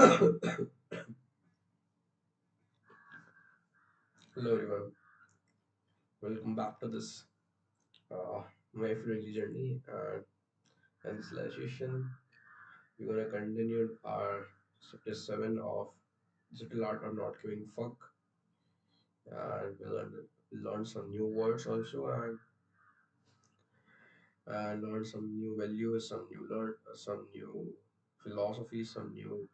Hello everyone, welcome back to this my friendly journey. And this last session, we're gonna continue our chapter 7 of digital art or not giving fuck, and we'll learn some new words also, and learn some new values, some new philosophy, some new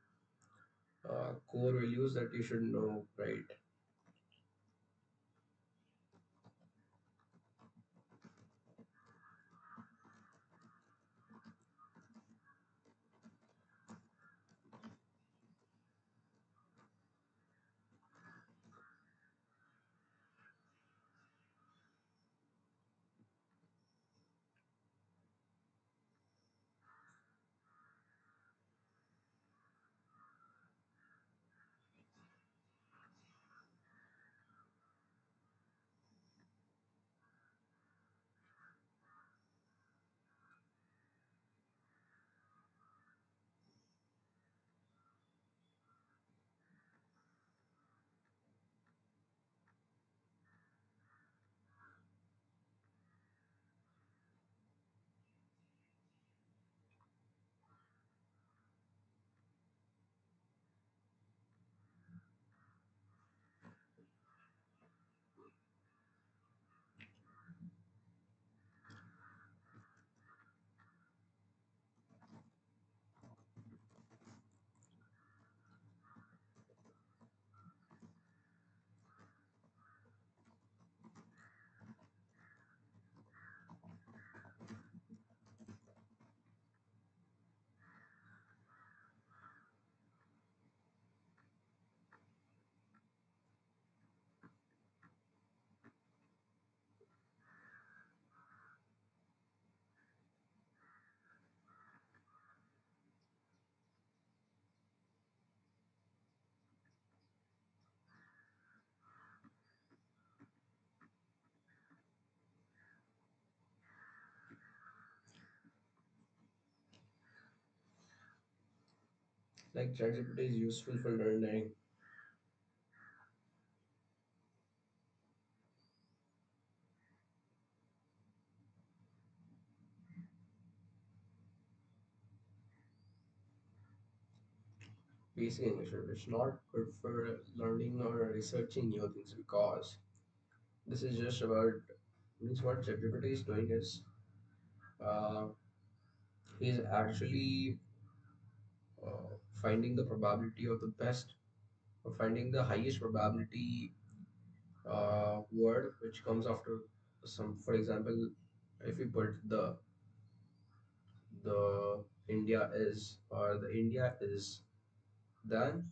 core values that you should know, right? Like ChatGPT is useful for learning. Basic English. It's not good for learning or researching new things because this is just about means what ChatGPT is doing is uh, he's actually finding the probability of the best or finding the highest probability word which comes after some. For example, if you put the India is or the India is, then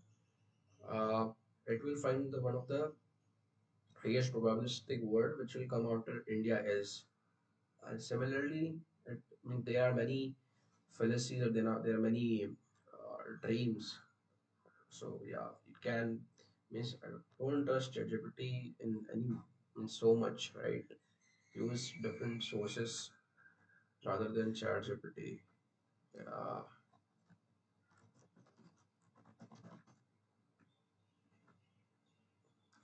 uh, it will find the one of the highest probabilistic word which will come after India is. And similarly, I mean, there are many fallacies or there are many dreams. So yeah, it can means I don't trust ChatGPT in so much, right? Use different sources rather than ChatGPT. Yeah,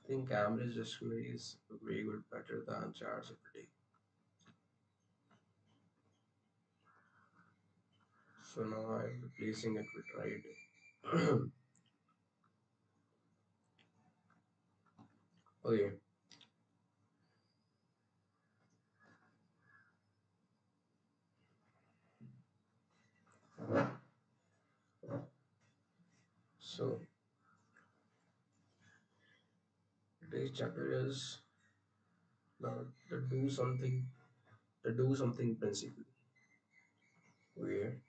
I think Cambridge Dictionary is way good, better than ChatGPT. So now I'm replacing it with right. Okay, so today's chapter is the do something, the do something principle. Okay.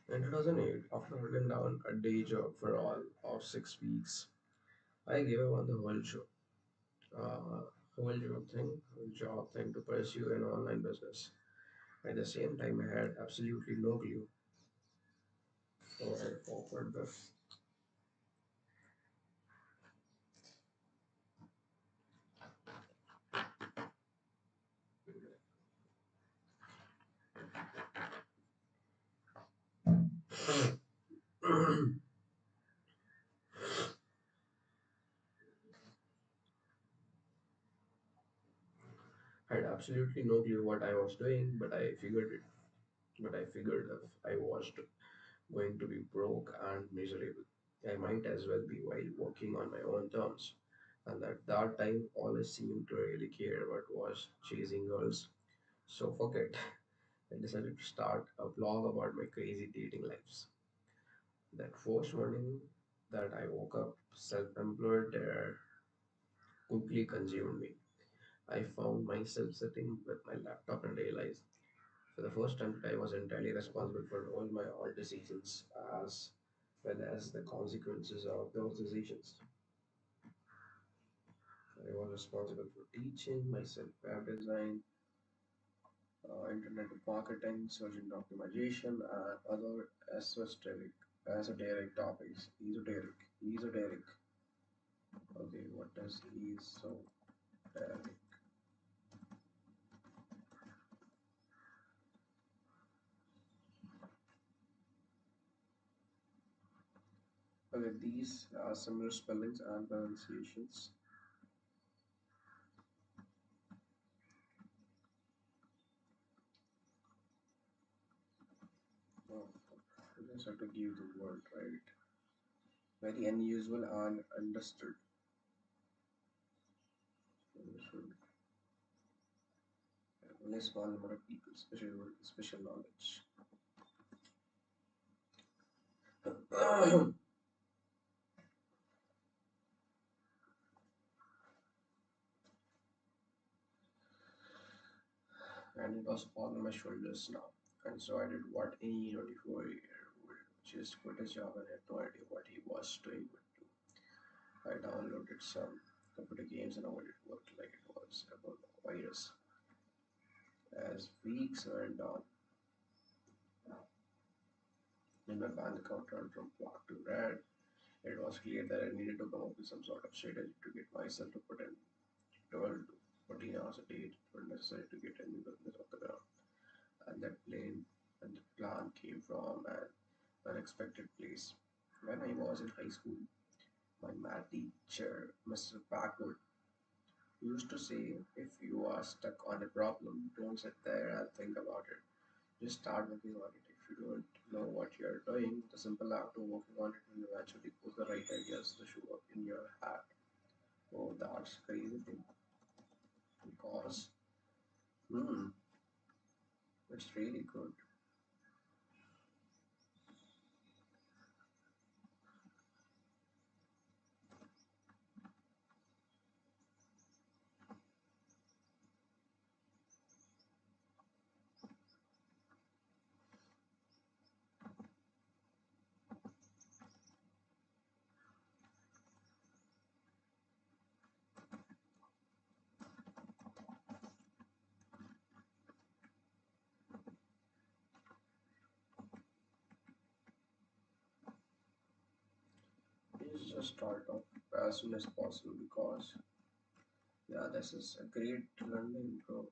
In 2008, after holding down a day job for all of 6 weeks, I gave up on the uh, whole job thing to pursue an online business. At the same time, I had absolutely no clue. So I offered this. absolutely no clue what I was doing, but I figured it. But I figured if I was going to be broke and miserable, I might as well be while working on my own terms. And at that time, all I seemed to really care about was chasing girls. So fuck it. I decided to start a blog about my crazy dating lives. That first morning that I woke up self-employed there quickly consumed me. I found myself sitting with my laptop and realized for the first time that I was entirely responsible for all my own decisions as well as the consequences of those decisions. I was responsible for teaching myself web design, internet marketing, search engine optimization, and other esoteric topics. Esoteric. Okay, what does esoteric? Okay, these are similar spellings and pronunciations. Oh, I just have to give the word right. Very unusual and understood. Only a small number of people, special knowledge. And it was all on my shoulders now. And so I did what any 24-year would, which is quit his job and had no idea what he was doing but do. I downloaded some computer games and avoided work like it was about a virus. As weeks went on, and my bank account turned from black to red, it was clear that I needed to come up with some sort of strategy to get myself to put in 12 to 14 hours a day were necessary to get any business off the ground. And that plan came from an unexpected place. When I was in high school, my math teacher, Mr. Packwood, used to say if you are stuck on a problem, don't sit there and think about it. Just start working on it. If you don't know what you're doing, the simple act of working on it will eventually put the right ideas to show up in your hat. Oh, that's crazy thing. Because, hmm, it's really good. Please just start off as soon as possible because, yeah, this is a great learning curve.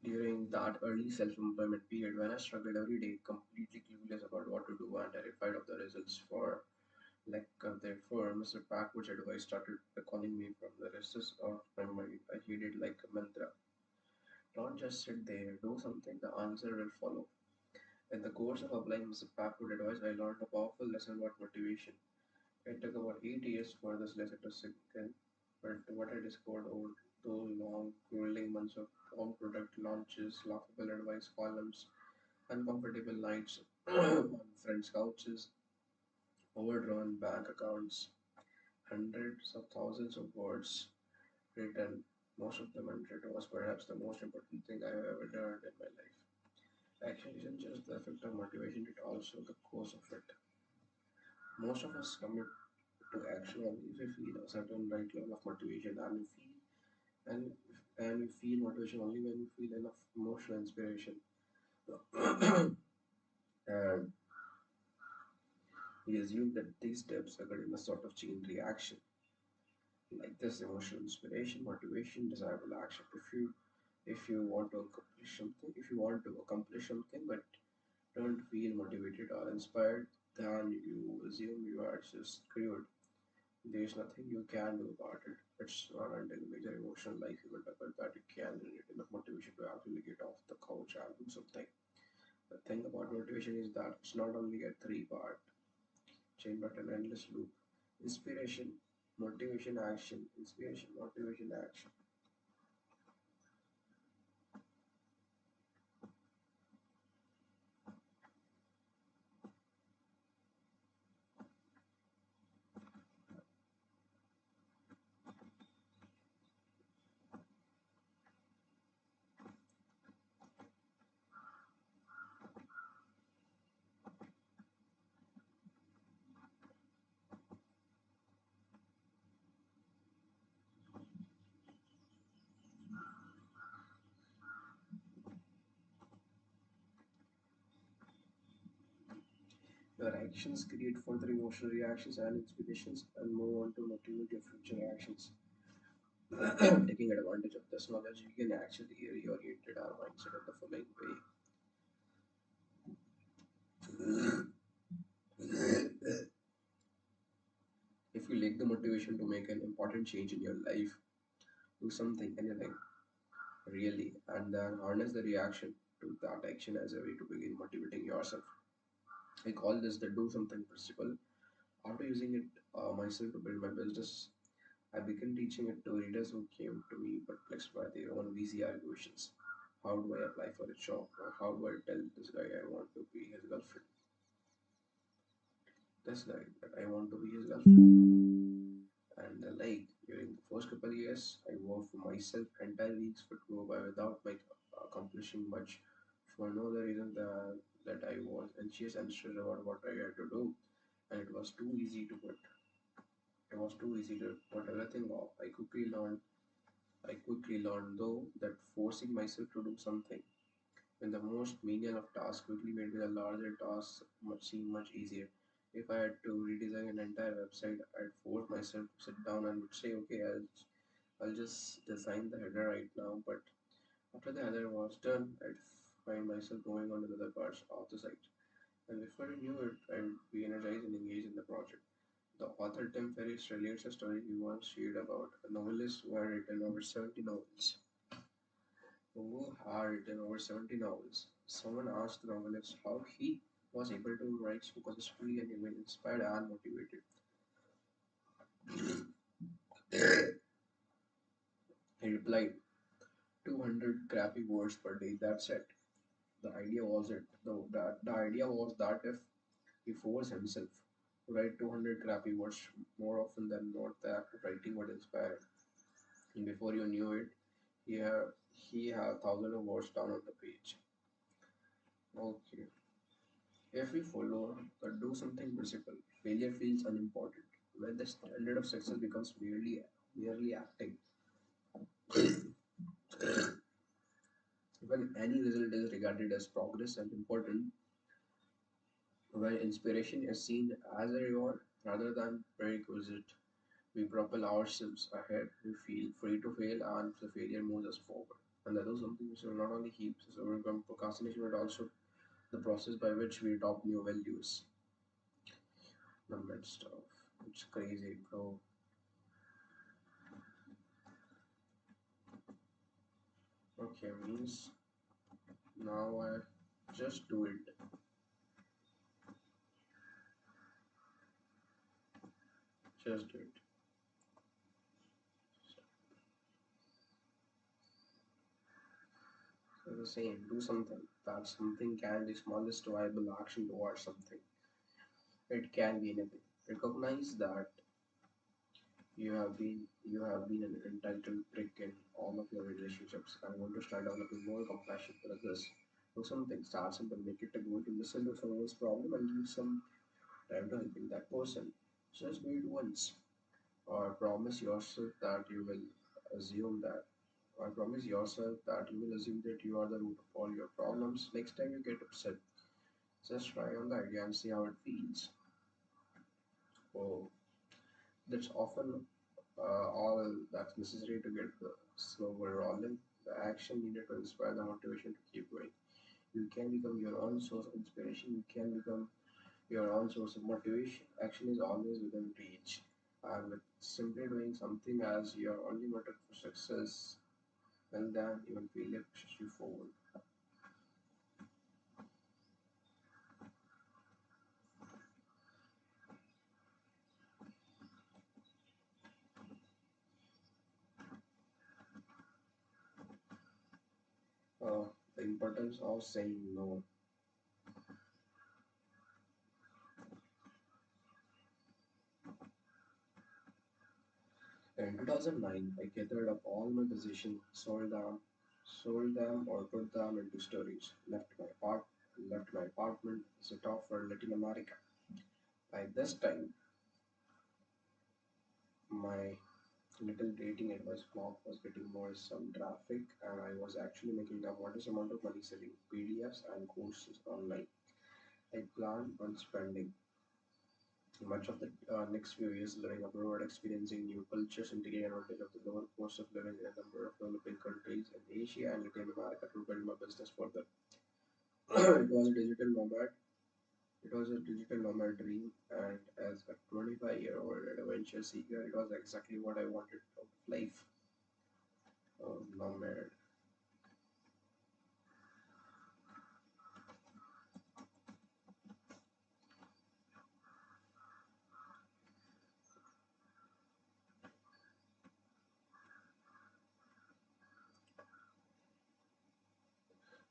During that early self-employment period when I struggled every day, completely clueless about what to do and terrified of the results for therefore Mr. Packwood's advice started calling me from the recesses of my mind. I heard it like a mantra. Don't just sit there, do something, the answer will follow. In the course of applying Mr. Packwood advice, I learned a powerful lesson about motivation. It took about 8 years for this lesson to sink in, but what I discovered over those long, grueling months of home product launches, laughable advice columns, uncomfortable nights on friends' couches, overdrawn bank accounts, hundreds of thousands of words written, most of them unwritten, was perhaps the most important thing I have ever learned in my life. Action isn't just the effect of motivation, it also the cause of it. Most of us commit to action only if we feel a certain right level of motivation and and we feel motivation only when we feel enough emotional inspiration. And we assume that these steps occur in a sort of chain reaction, like this: emotional inspiration, motivation, desirable action. If you want to accomplish something, but don't feel motivated or inspired, then you assume you are just screwed. There's nothing you can do about it. It's not until a major emotional life event occurs that you can generate enough motivation to actually get off the couch and do something. The thing about motivation is that it's not only a three-part chain but an endless loop. Inspiration, motivation, action. Inspiration, motivation, action. Your actions create further emotional reactions and inspirations and move on to motivate your future actions. Taking advantage of this knowledge, we can actually reorient our mindset in the following way. If you lack the motivation to make an important change in your life, do something, anything, really, and then harness the reaction to that action as a way to begin motivating yourself. I call this the do something principle. After using it myself to build my business, I began teaching it to readers who came to me perplexed by their own VCR questions. How do I apply for a job? Or how do I tell this guy I want to be his girlfriend? This guy that I want to be his girlfriend. And like during the first couple of years, I worked for myself. Entire weeks would go by without my accomplishing much for no other reason that I was anxious and stressed about what I had to do, and it was too easy to put. It was too easy to put everything off. I quickly learned though that forcing myself to do something when the most menial of tasks quickly made the larger tasks seem much easier. If I had to redesign an entire website, I'd force myself to sit down and would say, okay, I'll just design the header right now. But after the header was done, I'd find myself moving on to the other parts of the site. And before I knew it, I'd be energized and engaged in the project. The author Tim Ferriss relates a story he once shared about a novelist who had written over 70 novels. Who had written over 70 novels. Someone asked the novelist how he was able to write so consistently and remain inspired and motivated. He replied, 200 crappy words per day, that's it. The idea was that if he forced himself to write 200 crappy words more often than not, the act of writing would inspire him. And before you knew it, he had thousands of words down on the page. Okay. If we follow the do something principle, failure feels unimportant. When the standard of success becomes merely acting, when any result is regarded as progress and important, when inspiration is seen as a reward rather than prerequisite, we propel ourselves ahead. We feel free to fail, and the failure moves us forward. And that is something which will not only keep us overcome procrastination, but also the process by which we adopt new values. The midst of it's crazy, bro. Okay, means now I just do it. Just do it. So the same, do something. That something can be smallest viable action towards something. It can be anything. Recognize that you have been an entitled prick in all of your relationships. I want to start developing more compassion for others. Do something. Start simple. Make it a goal to listen to someone's problem and give some time to helping that person. Just do it once. Or promise yourself that you will assume that or promise yourself that you will assume that you are the root of all your problems. Next time you get upset, just try on the idea and see how it feels. Oh, that's often all that's necessary to get the snowball rolling. The action needed to inspire the motivation to keep going. You can become your own source of inspiration. You can become your own source of motivation. Action is always within reach. And with simply doing something as your only metric for success, well then even failure pushes you forward. Uh, the importance of saying no. In 2009, I gathered up all my possessions, sold them or put them into storage, left my apartment, set off for Latin America. By this time, my little dating advice blog was getting more some traffic, and I was actually making a modest amount of money selling PDFs and courses online. I planned on spending much of the next few years living abroad, experiencing new cultures, and taking advantage of the lower cost of living in a number of developing countries in Asia and Latin America to build my business further. It was a digital nomad. It was a digital nomad dream, and as a 25-year-old adventure seeker, it was exactly what I wanted out of life. Nomad.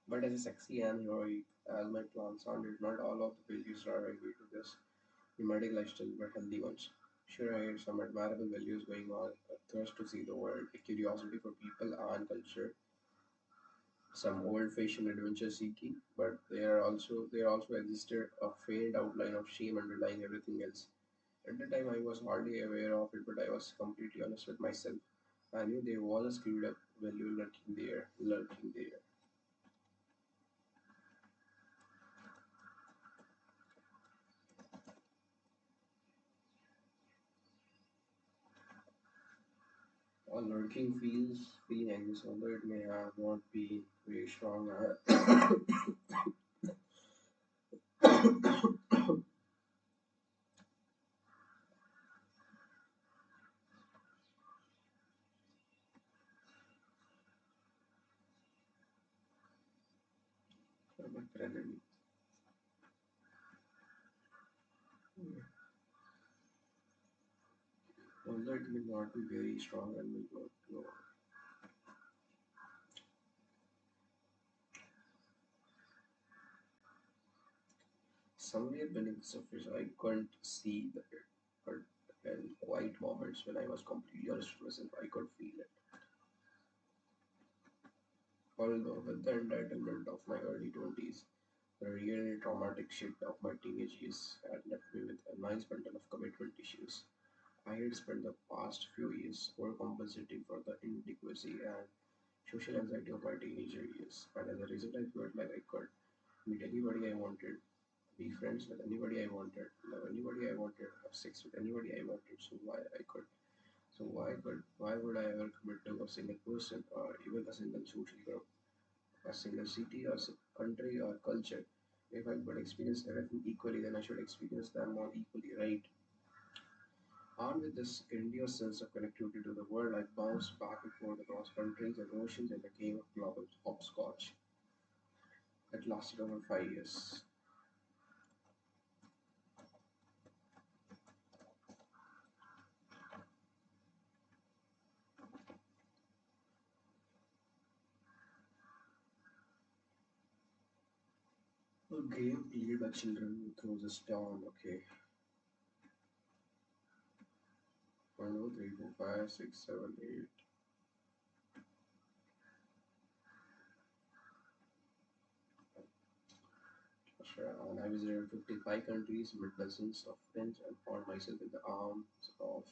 But as sexy and heroic as my plan sounded, not all of the values are agreed to this nomadic lifestyle were healthy ones. Sure, I had some admirable values going on, a thirst to see the world, a curiosity for people and culture, some old-fashioned adventure seeking, but there also existed a faint outline of shame underlying everything else. At the time, I was hardly aware of it, but I was completely honest with myself. I knew there was a screwed up value lurking there. A lurking feeling anxious, although it may have not been very strong. My friend, although it may not be very strong and will not know. Somewhere beneath the surface, I couldn't see the it, but in quiet moments when I was completely honest with myself, I could feel it. Although with the entitlement of my early 20s, the really traumatic shift of my teenage years had left me with a nice bundle of commitment issues. I had spent the past few years overcompensating for the inadequacy and social anxiety of my teenager years, and as a result, I felt like I could meet anybody I wanted, be friends with anybody I wanted, love anybody I wanted, have sex with anybody I wanted. Why would I ever commit to a single person or even a single social group, a single city or country or culture? If I could experience everything equally, then I should experience them all equally, right? Armed with this grandiose sense of connectivity to the world, I bounced back and forth across countries and oceans in a game of global hopscotch that lasted over 5 years. A game played by children who throws a stone. Okay, 1, 2, 3, 4, 5, 6, 7, 8. Sure. And I visited 55 countries, met dozens of friends, and found myself in the arms of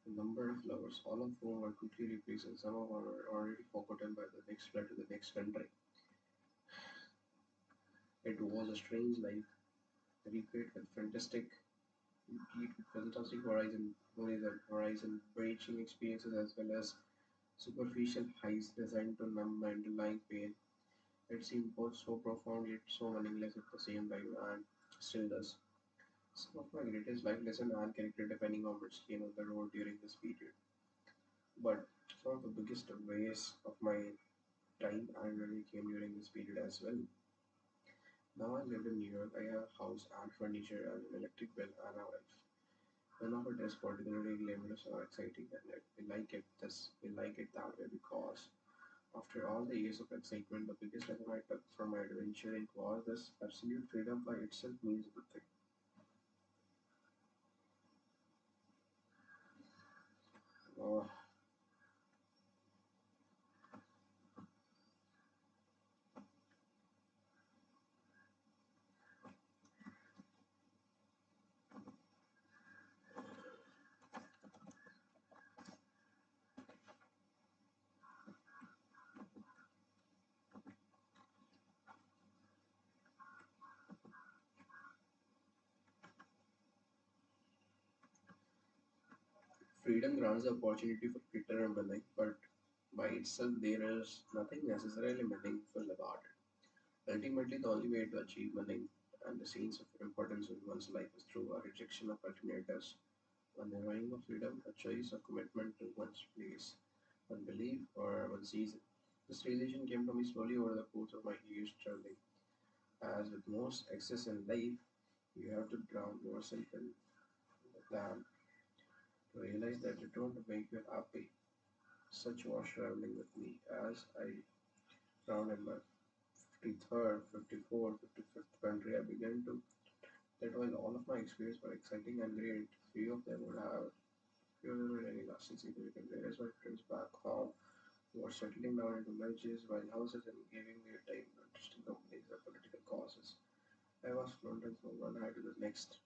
a number of lovers, all of whom were quickly replaced, and some of them were already forgotten by the next flight to the next country. It was a strange life, replete with fantastic horizon breaching experiences as well as superficial highs designed to numb my underlying pain. It seemed both so profound yet so meaningless at the same time, and still does. Some of my greatest life lesson and character defining moments came on the road during this period. But some of the biggest ways of my time and really came during this period as well. Now I live in New York. I have a house and furniture and an electric bill and a wife. None of it is particularly glamorous or exciting, and yet we like it that way because after all the years of excitement, the biggest lesson I took from my adventuring was this: absolute freedom by itself means nothing. Uh, Freedom grants the opportunity for greater meaning, but by itself there is nothing necessarily meaningful about it. Ultimately, the only way to achieve meaning and the sense of importance in one's life is through a rejection of alternatives. One narrowing of freedom, a choice of commitment to one's place, one belief, or one season. This realization came to me slowly over the course of my years traveling. As with most excess in life, you have to drown yourself in the plan to realize that it don't make you happy. Such was traveling with me as I drowned in my 53rd, 54th, 55th country. I began to that while all of my experiences were exciting and great, few of them had any lasting significance. Whereas my friends back home were settling down into villages, while houses and giving their time to interesting companies or political causes. I was floating from one high to the next,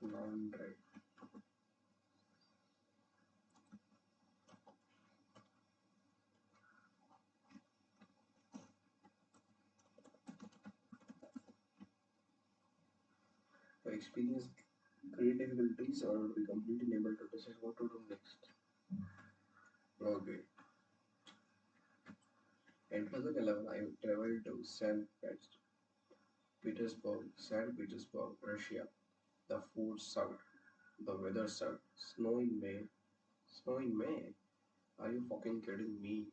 long drive. I experienced great difficulties or to be completely unable to decide what to do next. Okay. In 2011, I traveled to St. Petersburg, Russia. The food sucked, the weather sucked. Snow in May. Snow in May? Are you fucking kidding me?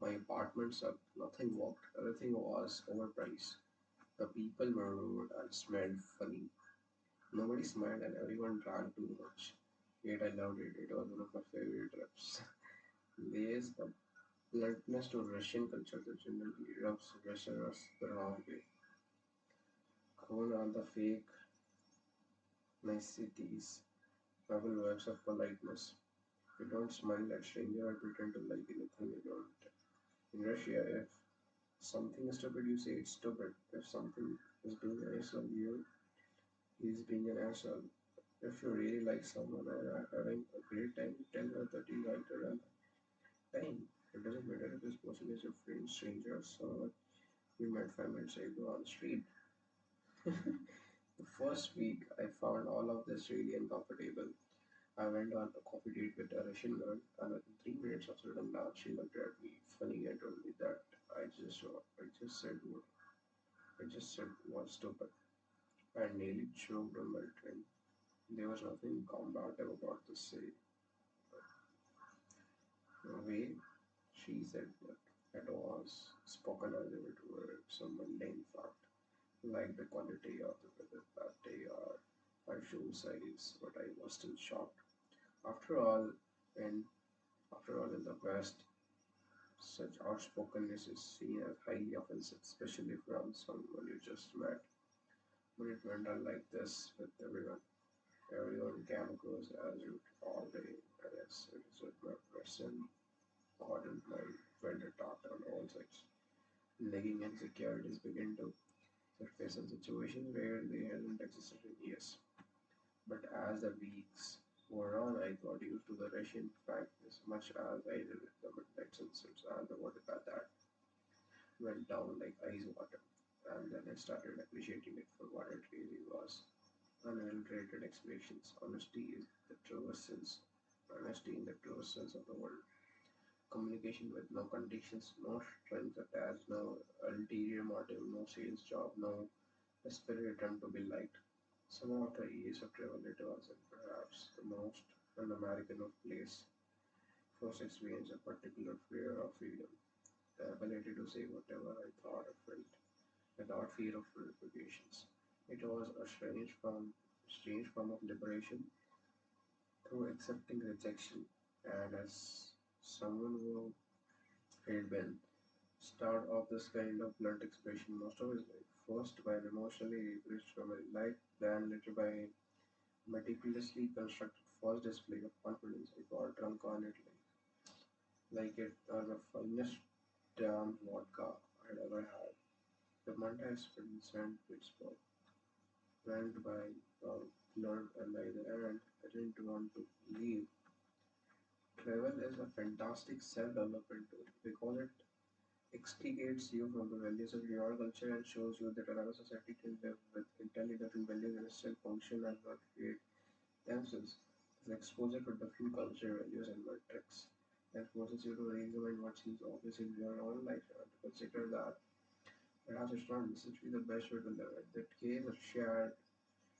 My apartment sucked. Nothing worked. Everything was overpriced. The people were rude and smelled funny. Nobody smiled and everyone drank too much. Yet I loved it. It was one of my favorite trips. There's the bluntness to Russian culture that generally rubs Westerners the wrong way. Gone are the fake niceties, novel webs of politeness. You don't smile at strangers or pretend to like anything you don't. In Russia, if something is stupid, you say it's stupid. If something is being an asshole, he's being an asshole. If you really like someone or are having a great time, tell her that you liked her and time. It doesn't matter if this person is your friend, stranger, or someone you met 5 minutes ago on the street. The first week, I found all of this really uncomfortable. I went on a coffee date with a Russian girl, and within 3 minutes of sitting down, she looked at me funny and told me that I just said, I just said was stupid, and nearly choked on my drink. There was nothing combative about this say. Way she said that it was spoken as if it were some mundane fact, like the quality of the weather that day or my shoe size, but I was still shocked. After all, in in the West, such outspokenness is seen as highly offensive, especially from someone you just met. But it went on like this with everyone. Everyone came across as rude all day. Yes, it is with my person, cotton, my friend attacked on all sides. Nagging insecurities begin to surface in situations where they hadn't existed in years. But as the weeks wore on, I got used to the Russian frankness much as I did the midnight sunsets and the vodka that went down like ice water. And then I started appreciating it for what it really was. Unadulterated expressions. Honesty in the truest sense of the word. Communication with no conditions, no strings attached, no ulterior motive, no sales job, no desperate attempt to be liked. Some of the years of travel it was, and perhaps the most un-American of place. First experience a particular fear of freedom, the ability to say whatever I thought or felt, without fear of repercussions. It was a strange form of liberation through accepting rejection, and as someone who had been starved of this kind of blunt expression most of his life, first by an emotionally repressed family life, then later by a meticulously constructed false display of confidence, I got drunk on it like it was the finest damn vodka I'd ever had. The Monday experience in Pittsburgh went by blurred, and by the end, I didn't want to leave. Travel is a fantastic self-development tool because it extricates you from the values of your culture and shows you that another society can live with entirely different values and still function and not create themselves. This exposure to different culture values and metrics and forces you to re-examine what seems obvious in your own life and to consider that perhaps it's not necessarily the best way to live. In that case, of shared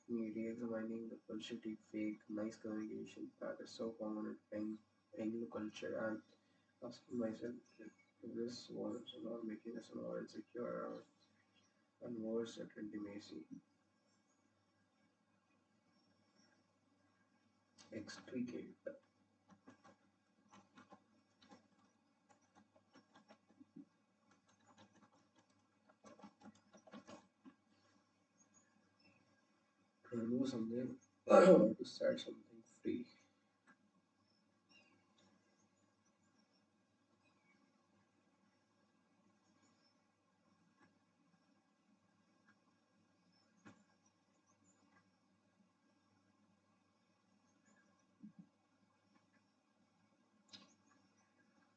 me re-examining the bullshitty, fake, nice communication that is so common in Anglo culture and asking myself if this was not making us more insecure and worse at intimacy. Extricate. To remove something or to set something free.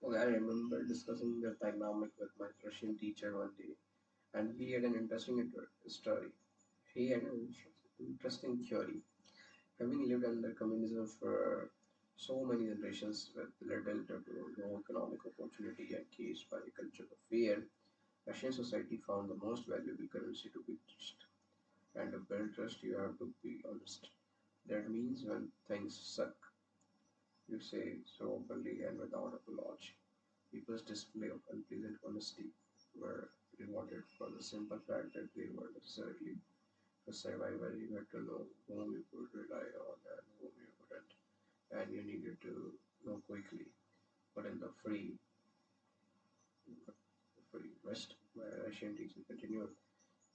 Okay, I remember discussing this dynamic with my Russian teacher one day, and he had an interesting story. He had an interesting theory. Having lived under communism for so many generations with little to no economic opportunity and caged by a culture of fear, Russian society found the most valuable currency to be trust. And to build trust, you have to be honest. That means when things suck, you say so openly and without apology. People's display of unpleasant honesty were rewarded for the simple fact that they were necessarily for survival. You had to know whom you could rely on and whom you couldn't, and you needed to know quickly. But in the free West, my Russian teaching continued,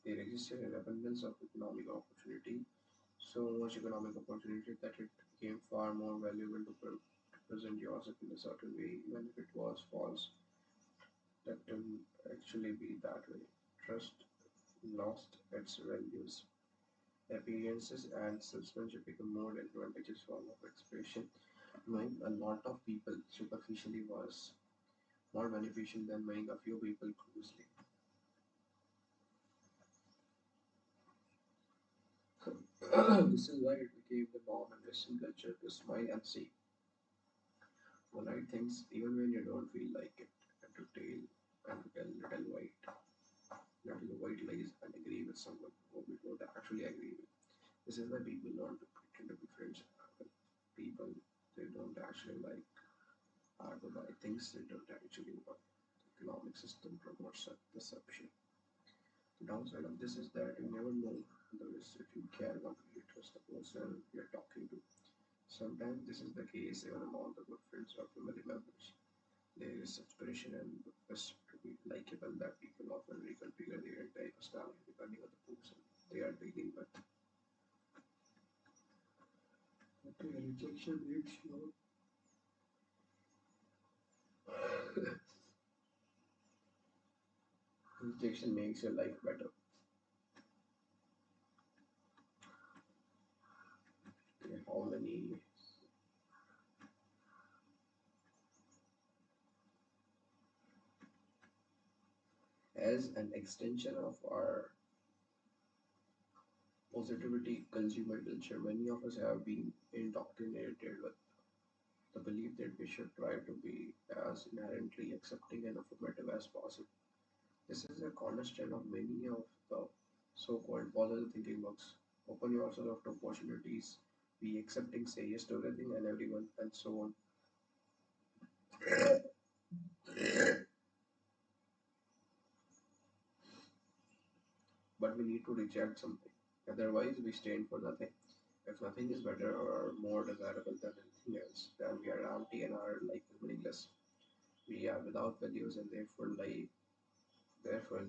there existed an abundance of economic opportunity, so much economic opportunity that it became far more valuable to present yourself in a certain way, even if it was false. That didn't actually be that way. Trust lost its values. Appearances and salesmanship become more advantageous form of expression. Knowing a lot of people superficially was more beneficial than knowing a few people closely. This is why it became the norm in Western culture to smile and say polite things even when you don't feel like it, and to tell little white lies and agree with someone whom you don't actually agree with. This is why people learn to pretend to be friends with people they don't actually like, or to buy things they don't actually want. The economic system promotes such deception. The downside of this is that you never know otherwise if you can completely trust the person you're talking to. Sometimes this is the case even among the good friends or family members. There is aspiration and the quest to be likable that people often reconfigure their entire personality depending on the person they are dealing with. Okay, rejection makes you rejection makes your life better. Okay, how many as an extension of our positivity consumer culture, many of us have been indoctrinated with the belief that we should try to be as inherently accepting and affirmative as possible. This is a cornerstone of many of the so-called positive thinking books. Open yourself to opportunities. Be accepting, say yes to everything and everyone, and so on. But we need to reject something. Otherwise, we stand for nothing. If nothing is better or more desirable than anything else, then we are empty and our life is meaningless. We are without values and therefore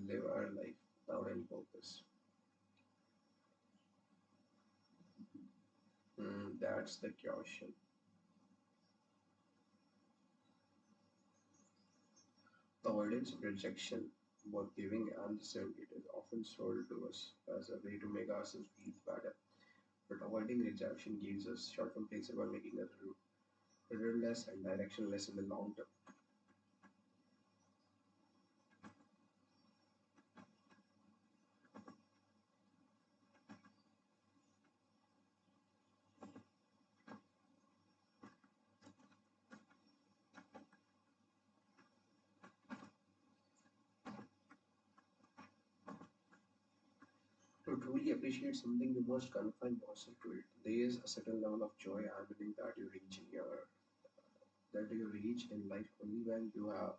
live our life without any purpose. That's the question. The avoidance of rejection, both giving and receiving it, is often sold to us as a way to make ourselves feel better. But avoiding rejection gives us short-term pleasure by making us rudderless and directionless in the long term. To truly appreciate something, you must confine yourself to it. There is a certain level of joy and meaning that you reach in life only when you have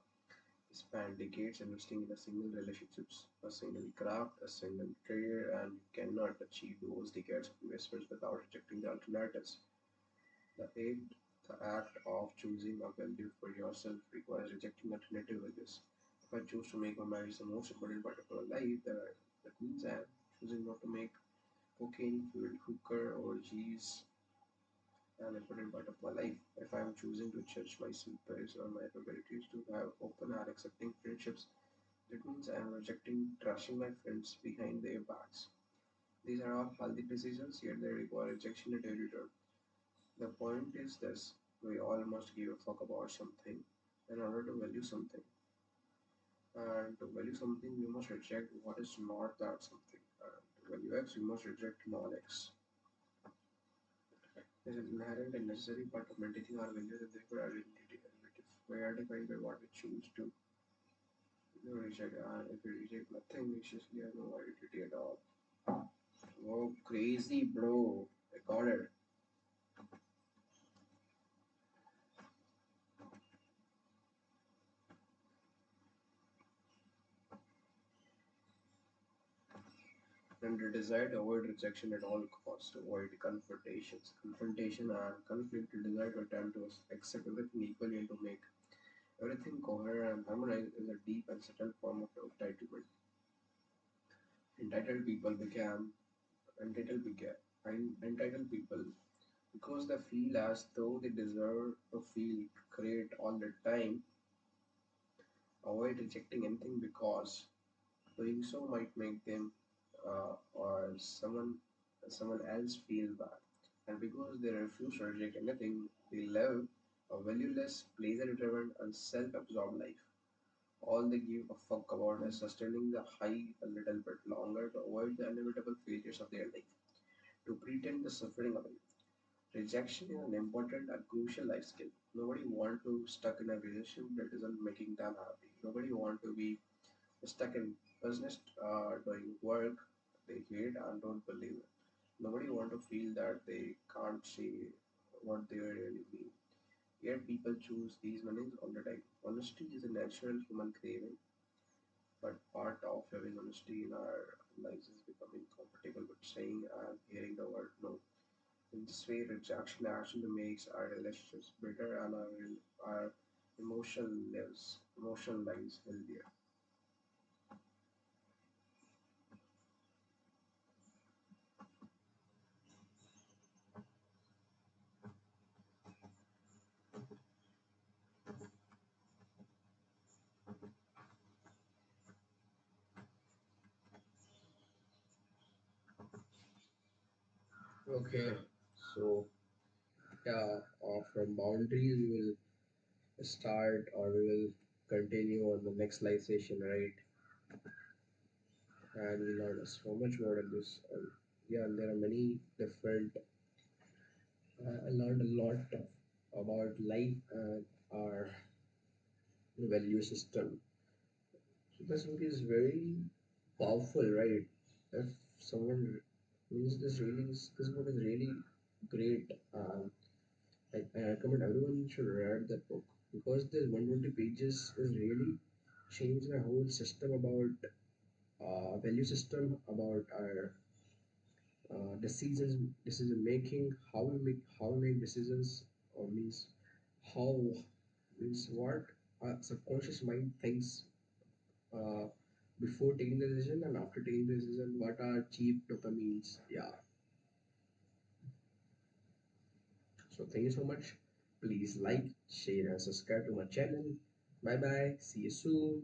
spent decades investing in a single relationships, a single craft, a single career, and you cannot achieve those decades of investments without rejecting the alternatives. The act, the act of choosing a value for yourself requires rejecting alternative values. If I choose to make my marriage the most important part of my life, that means I am choosing not to make cocaine fueled hooker orgies an important part of my life. If I am choosing to judge myself based on my abilities to have open and accepting friendships, that means I am rejecting trashing my friends behind their backs. These are all healthy decisions, yet they require rejection at every turn. The point is this: we all must give a fuck about something in order to value something. And to value something, we must reject what is not that something. And to value X, we must reject non-X. Is an inherent and necessary part of maintaining our values and therefore our identity. And if we are defined by what we choose to reject, and if we reject nothing, we usually have no identity at all. Oh, crazy, bro. I got it. And the desire to avoid rejection at all costs, to avoid confrontations. Confrontation and conflict, the desire to attempt to accept everything equally and to make everything coherent and harmonized is a deep and subtle form of entitlement. Entitled people became entitled people because they feel as though they deserve to feel great all the time, avoid rejecting anything because doing so might make them or someone else feel bad. And because they refuse to reject anything, they live a valueless, pleasure-driven, and self-absorbed life. All they give a fuck about is sustaining the high a little bit longer to avoid the inevitable failures of their life, to pretend the suffering away. Rejection is an important and crucial life skill. Nobody want to stuck in a relationship that isn't making them happy. Nobody want to be stuck in business doing work they hate and don't believe in. Nobody want to feel that they can't say what they really mean. Yet people choose these meanings all the time. Honesty is a natural human craving, but part of having honesty in our lives is becoming compatible with saying and hearing the word no. In this way, rejection actually makes our relationships better and our emotional lives healthier. Okay, so yeah, from boundaries we will start or we will continue on the next live session, right? And we learn so much more in this. Yeah, and there are many different. I learned a lot about life and our value system. So this movie is very powerful, right? If someone Means this book is really great. I recommend everyone should read that book because this 120 pages is really changed my whole system about value system about our decision making, how we make decisions, or means how means what our subconscious mind thinks uh, before taking the decision and after taking the decision, what are cheap dopamines. Yeah. So thank you so much. Please like, share, and subscribe to my channel. Bye bye. See you soon.